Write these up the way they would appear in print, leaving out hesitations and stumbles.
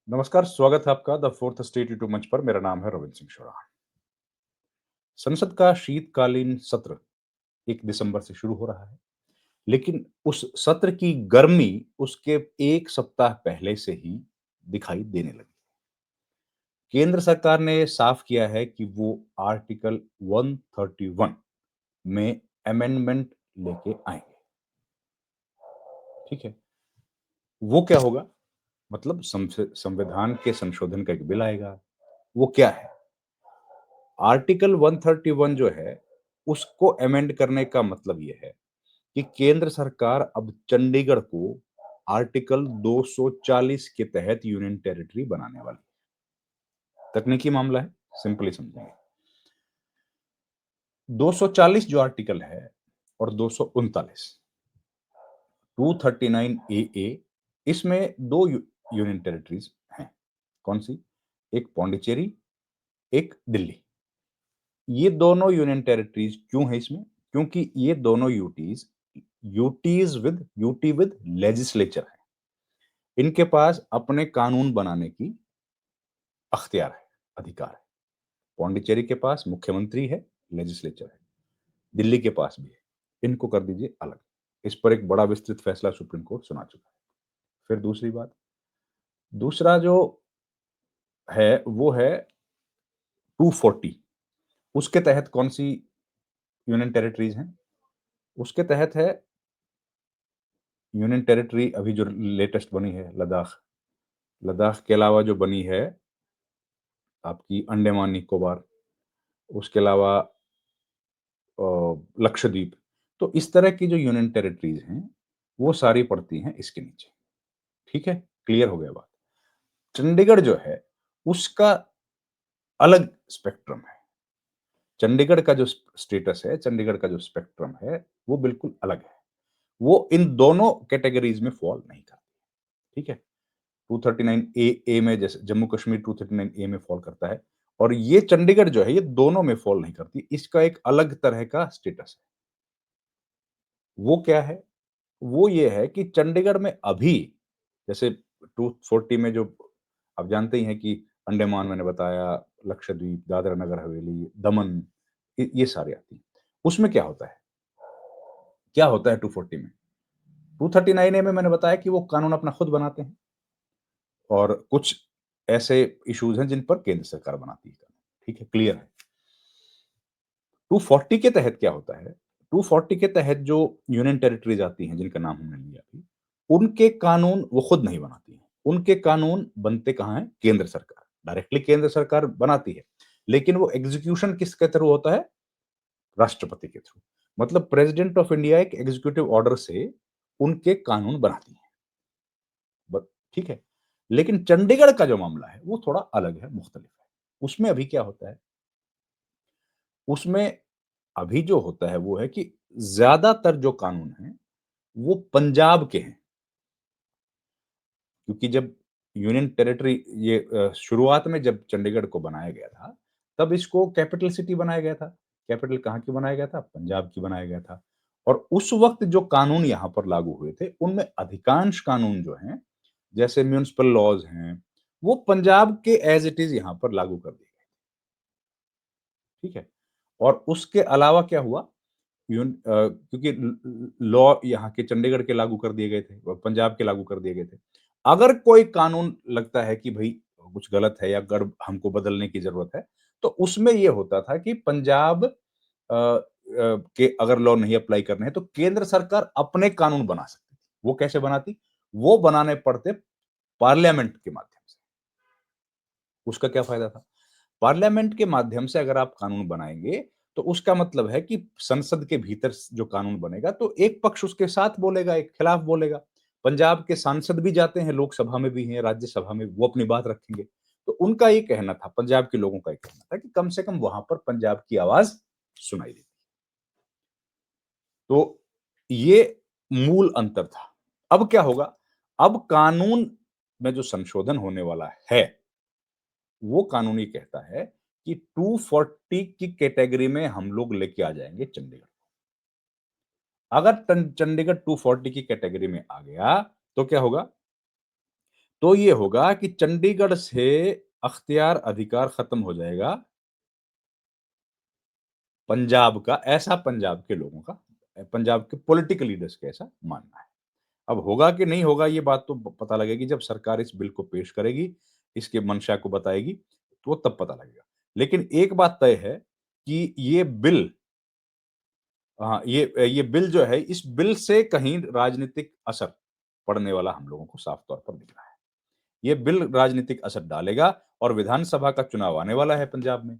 नमस्कार, स्वागत है आपका द फोर्थ स्टेट यूट्यूब मंच पर। मेरा नाम है रविंद्र सिंह शोरा। संसद का शीतकालीन सत्र 1 दिसंबर से शुरू हो रहा है, लेकिन उस सत्र की गर्मी उसके 1 सप्ताह पहले से ही दिखाई देने लगी। केंद्र सरकार ने साफ किया है कि वो आर्टिकल 131 में अमेंडमेंट लेके आएंगे। ठीक है, वो क्या होगा? मतलब संविधान के संशोधन का एक बिल आएगा। वो क्या है? आर्टिकल 131 जो है, उसको अमेंड करने का मतलब ये है कि केंद्र सरकार अब चंडीगढ़ को आर्टिकल 240 के तहत यूनियन टेरिटरी बनाने वाली है। तकनीकी मामला है, सिंपली समझेंगे। 240 जो आर्टिकल है और 239, 239 ए इसमें दो यूनियन टेरिटरीज हैं। कौन सी? एक पौंडीचेरी, एक दिल्ली। ये दोनों यूनियन टेरिटरीज क्यों है इसमें? क्योंकि ये दोनों यूटी विद लेजिस्लेचर है। इनके पास अपने कानून बनाने की अख्तियार है, अधिकार है। पौंडीचेरी के पास मुख्यमंत्री है, लेजिस्लेचर है। दिल्ली के पास भी है। इनको कर दीजिए अलग। इस पर एक बड़ा विस्तृत फैसला सुप्रीम कोर्ट सुना चुका है। फिर दूसरी बात, दूसरा जो है वो है 240। उसके तहत कौन सी यूनियन टेरिटरीज हैं? उसके तहत है यूनियन टेरिटरी अभी जो लेटेस्ट बनी है, लद्दाख। लद्दाख के अलावा जो बनी है आपकी अंडमान निकोबार, उसके अलावा लक्षद्वीप। तो इस तरह की जो यूनियन टेरिटरीज हैं, वो सारी पड़ती हैं इसके नीचे। ठीक है, क्लियर हो गया बात। चंडीगढ़ जो है, उसका अलग स्पेक्ट्रम है। चंडीगढ़ का जो स्टेटस है, चंडीगढ़ का जो स्पेक्ट्रम है, वो बिल्कुल अलग है। वो इन दोनों कैटेगरीज में फॉल नहीं करती। ठीक है, 239 ए में, जैसे जम्मू कश्मीर 239 ए में फॉल करता है, और ये चंडीगढ़ जो है, ये दोनों में फॉल नहीं करती। इसका एक अलग तरह का स्टेटस है। वो क्या है? वो ये है कि चंडीगढ़ में अभी, जैसे 240 में जो आप जानते ही हैं कि अंडमान मैंने बताया, लक्षद्वीप, दादरा नगर हवेली, दमन, ये सारे आती हैं। उसमें क्या होता है? क्या होता है 240 में? 239 ए में मैंने बताया कि वो कानून अपना खुद बनाते हैं, और कुछ ऐसे इश्यूज हैं जिन पर केंद्र सरकार बनाती है कानून। ठीक है, क्लियर है। 240 के तहत क्या होता है? 240 के तहत जो यूनियन टेरिटरीज आती हैं, जिनका नाम हमने लिया अभी, उनके कानून वो खुद नहीं बनाती हैं। उनके कानून बनते कहाँ हैं? केंद्र सरकार, डायरेक्टली केंद्र सरकार बनाती है। लेकिन वो एग्जीक्यूशन किसके थ्रू होता है? राष्ट्रपति के थ्रू। मतलब प्रेसिडेंट ऑफ इंडिया एक एग्जीक्यूटिव ऑर्डर से उनके कानून बनाती है। ठीक है। लेकिन चंडीगढ़ का जो मामला है, वो थोड़ा अलग है, मुख्तलिफ है। उसमें अभी क्या होता है? उसमें अभी जो होता है वो है कि ज्यादातर जो कानून हैं, वो पंजाब के हैं। क्योंकि जब यूनियन टेरिटरी, ये शुरुआत में जब चंडीगढ़ को बनाया गया था, तब इसको कैपिटल सिटी बनाया गया था। कैपिटल कहाँ की बनाया गया था? पंजाब की बनाया गया था। और उस वक्त जो कानून यहाँ पर लागू हुए थे, उनमें अधिकांश कानून जो हैं, जैसे म्युनिसिपल लॉज हैं, वो पंजाब के एज इट इज यहाँ पर लागू कर दिए गए। ठीक है। और उसके अलावा क्या हुआ? क्योंकि लॉ यहाँ के चंडीगढ़ के लागू कर दिए गए थे और पंजाब के लागू कर दिए गए थे। अगर कोई कानून लगता है कि भाई कुछ गलत है या हमको बदलने की जरूरत है, तो उसमें यह होता था कि पंजाब के अगर लॉ नहीं अप्लाई करने हैं, तो केंद्र सरकार अपने कानून बना सकती थी। वो कैसे बनाती? वो बनाने पड़ते पार्लियामेंट के माध्यम से। उसका क्या फायदा था? पार्लियामेंट के माध्यम से अगर आप कानून बनाएंगे, तो उसका मतलब है कि संसद के भीतर जो कानून बनेगा, तो एक पक्ष उसके साथ बोलेगा, एक खिलाफ बोलेगा। पंजाब के सांसद भी जाते हैं, लोकसभा में भी हैं, राज्यसभा में, वो अपनी बात रखेंगे। तो उनका ये कहना था, पंजाब के लोगों का ये कहना था कि कम से कम वहां पर पंजाब की आवाज सुनाई देती। तो ये मूल अंतर था। अब क्या होगा? अब कानून में जो संशोधन होने वाला है, वो कानून ये कहता है कि 240 की कैटेगरी में हम लोग लेके आ जाएंगे चंडीगढ़। अगर चंडीगढ़ 240 की कैटेगरी में आ गया, तो क्या होगा? तो ये होगा कि चंडीगढ़ से अख्तियार अधिकार खत्म हो जाएगा पंजाब का, ऐसा पंजाब के लोगों का, पंजाब के पॉलिटिकल लीडर्स का ऐसा मानना है। अब होगा कि नहीं होगा ये बात तो पता लगेगी जब सरकार इस बिल को पेश करेगी, इसके मंशा को बताएगी, तो तब पता लगेगा। लेकिन एक बात तय है कि ये बिल, हाँ, ये बिल जो है, इस बिल से कहीं राजनीतिक असर पड़ने वाला हम लोगों को साफ तौर पर दिख रहा है। ये बिल राजनीतिक असर डालेगा और विधानसभा का चुनाव आने वाला है पंजाब में,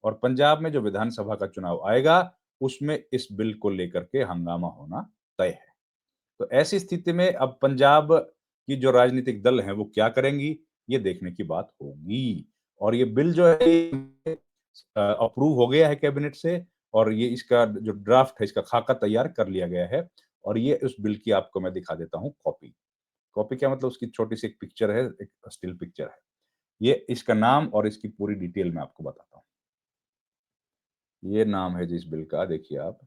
और पंजाब में जो विधानसभा का चुनाव आएगा, उसमें इस बिल को लेकर के हंगामा होना तय है। तो ऐसी स्थिति में अब पंजाब की जो राजनीतिक दल हैं, वो क्या करेंगी, ये देखने की बात होगी। और ये बिल जो है अप्रूव हो गया है कैबिनेट से, और ये इसका जो ड्राफ्ट है, इसका खाका तैयार कर लिया गया है, और ये उस बिल की आपको मैं दिखा देता हूँ कॉपी। कॉपी क्या मतलब, उसकी छोटी-सी एक पिक्चर है, एक स्टिल पिक्चर है। ये इसका नाम और इसकी पूरी डिटेल मैं आपको बताता हूँ। ये नाम है जी इस बिल का, देखिए आप।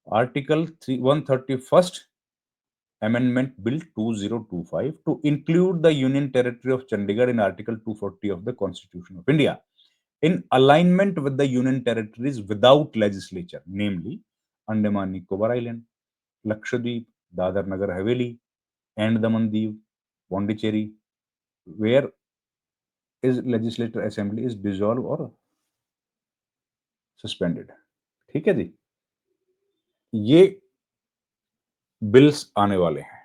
Article 131st Amendment Bill 2025 to include the Union Territory of Chandigarh in Article 240 of the Constitution of India in alignment with the Union Territories without legislature, namely Andaman Nicobar Island, Lakshadweep, Dadar Nagar Haveli, and Daman Diu, Pondicherry, where is legislative assembly is dissolved or suspended. ठीक है जी, ये bills आने वाले हैं।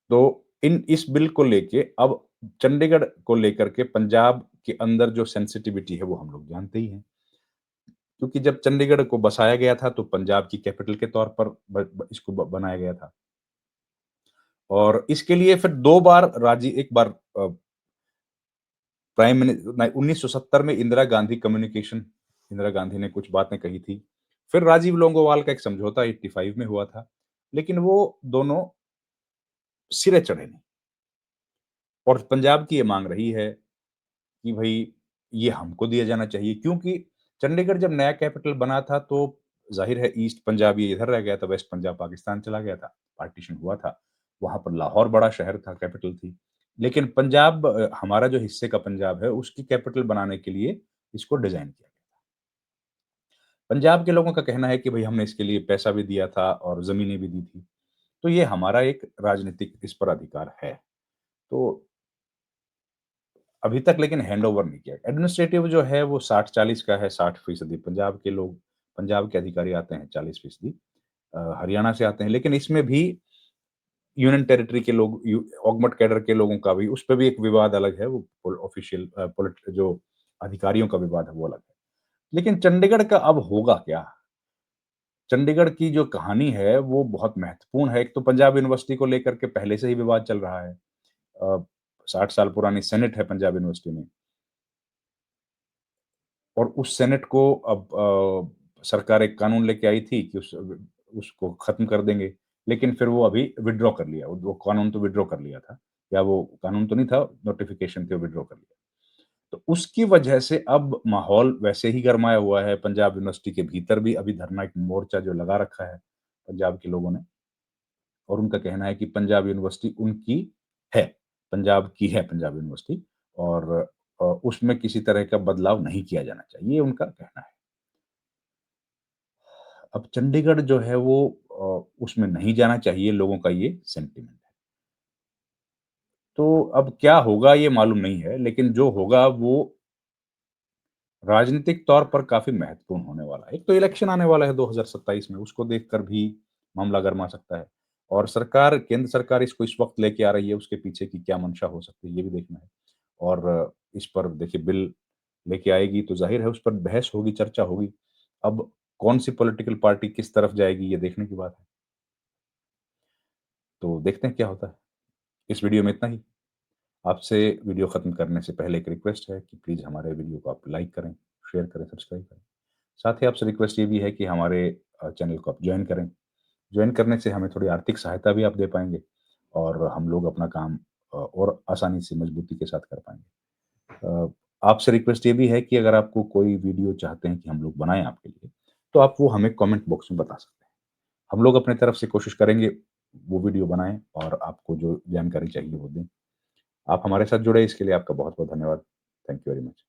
तो इन इस bill को लेके अब चंडीगढ़ को लेकर के पंजाब के अंदर जो सेंसिटिविटी है वो हम लोग जानते ही हैं। क्योंकि जब चंडीगढ़ को बसाया गया था तो पंजाब की कैपिटल के तौर पर इसको बनाया गया था, और इसके लिए फिर 2 बार राजी, एक बार प्राइम मिनिस्टर 1970 में इंदिरा गांधी कम्युनिकेशन, इंदिरा गांधी ने कुछ बातें कही थी। फिर राजीव लोंगोवाल का एक समझौता 85 में हुआ था, लेकिन वो दोनों सिरे चढ़े नहीं। और पंजाब की ये मांग रही है कि भई ये हमको दिया जाना चाहिए, क्योंकि चंडीगढ़ जब नया कैपिटल बना था तो ज़ाहिर है ईस्ट पंजाब ये इधर रह गया था, वेस्ट पंजाब पाकिस्तान चला गया था, पार्टीशन हुआ था। वहाँ पर लाहौर बड़ा शहर था, कैपिटल थी। लेकिन पंजाब हमारा जो हिस्से का पंजाब है, उसकी कैपिटल बनाने के लिए इसको डिज़ाइन किया गया। पंजाब के लोगों का कहना है कि भई हमने इसके लिए पैसा भी दिया था और ज़मीनें भी दी थी। तो ये हमारा एक राजनीतिक इस पर अधिकार है। तो अभी तक लेकिन हैंडओवर नहीं किया। एडमिनिस्ट्रेटिव जो है वो 60-40 का है, 60% पंजाब के लोग, पंजाब के अधिकारी आते हैं, 40% हरियाणा से आते हैं। लेकिन इसमें भी यूनियन टेरिटरी के लोग, ऑगमट कैडर के लोगों का भी, उस पे भी एक विवाद अलग है, वो ऑफिशियल जो अधिकारियों का विवाद है वो अलग है। लेकिन चंडीगढ़ का अब होगा क्या? चंडीगढ़ की जो कहानी है वो बहुत महत्वपूर्ण है। एक तो पंजाब यूनिवर्सिटी को लेकर के पहले से ही विवाद चल रहा है। अ, 60 साल पुरानी सेनेट है पंजाब यूनिवर्सिटी में, और उस सेनेट को अब सरकार एक कानून लेके आई थी कि उसको खत्म कर देंगे, लेकिन फिर वो अभी विथड्रॉ कर लिया। वो कानून तो विथड्रॉ कर लिया था, या वो कानून तो नहीं था, नोटिफ़िकेशन थे, वो विथड्रॉ कर लिया। तो उसकी वजह से अब माहौल वैसे ही गरमाया हुआ है। पंजाब यूनिवर्सिटी के भीतर भी अभी धरना, एक मोर्चा जो लगा रखा है पंजाब के लोगों ने, और उनका कहना है कि पंजाब यूनिवर्सिटी उनकी है, पंजाब की है पंजाब यूनिवर्सिटी, और उसमें किसी तरह का बदलाव नहीं किया जाना चाहिए, ये उनका कहना है। अब चंडीगढ़ जो है वो उसमें नहीं जाना चाहिए, लोगों का ये सेंटिमेंट है। तो अब क्या होगा ये मालूम नहीं है, लेकिन जो होगा वो राजनीतिक तौर पर काफ़ी महत्वपूर्ण होने वाला है। एक तो इलेक्शन आने वाला है 2027 में, उसको देखकर भी मामला गरमा सकता है। और सरकार, केंद्र सरकार इसको इस वक़्त लेके आ रही है, उसके पीछे की क्या मंशा हो सकती है, ये भी देखना है। और इस पर देखिए बिल लेके आएगी तो ज़ाहिर है उस पर बहस होगी, चर्चा होगी। अब कौन-सी पॉलिटिकल पार्टी किस तरफ जाएगी, ये देखने की बात है। तो देखते हैं क्या होता है। इस वीडियो में इतना ही। आपसे वीडियो खत्म करने से पहले एक रिक्वेस्ट है कि प्लीज़ हमारे वीडियो को आप लाइक करें, शेयर करें, सब्सक्राइब करें। साथ ही आपसे रिक्वेस्ट ये भी है कि हमारे चैनल को आप जॉइन करें। जॉइन करने से हमें थोड़ी आर्थिक सहायता भी आप दे पाएँगे, और हम लोग अपना काम और आसानी से, मज़बूती के साथ कर पाएँगे। अ, आपसे रिक्वेस्ट ये भी है कि अगर आपको कोई वीडियो चाहते हैं कि हम लोग बनाएँ आपके लिए, तो आप वो हमें कमेंट बॉक्स में बता सकते हैं। हम लोग अपनी तरफ से कोशिश करेंगे वो वीडियो बनाएँ और आपको जो जानकारी चाहिए वो दें। आप हमारे साथ जुड़े इसके लिए आपका बहुत-बहुत धन्यवाद। Thank you very much.